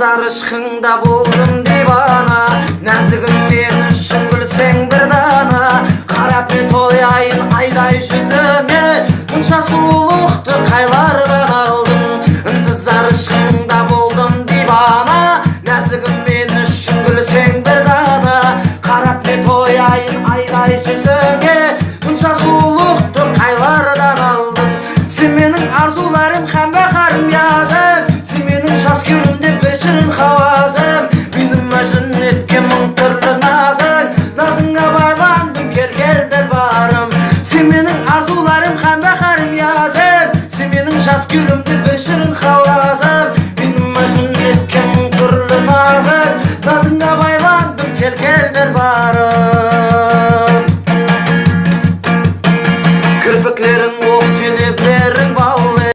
ынтызар ышқыңда болдым дивана, нәзігім мен үшін гүлсең бір дана, қарап мен тояйын айдай жүзіңе, мұнша сұлулықты қайлардан алдым. Ынтызар ышқыңда болдым дивана, нәзігім мен үшін гүлсең бір дана, қарап мен тояйын айдай жүзіңе, мұнша сұлулықты қайлардан алдым. Сен менің арзуларым һәм бақарым язым, сен менің жас гүлімде бір шырын хауазым, менің үшін еткен мың түрлі назың, назыңа байландым келгелдер барым. Сен менің арзуларым һәм бақарым язым, сен менің жас гүлімде бір шырын хауазым, менің үшін еткен мың түрлі назың, назыңа байландым келгелдер барым.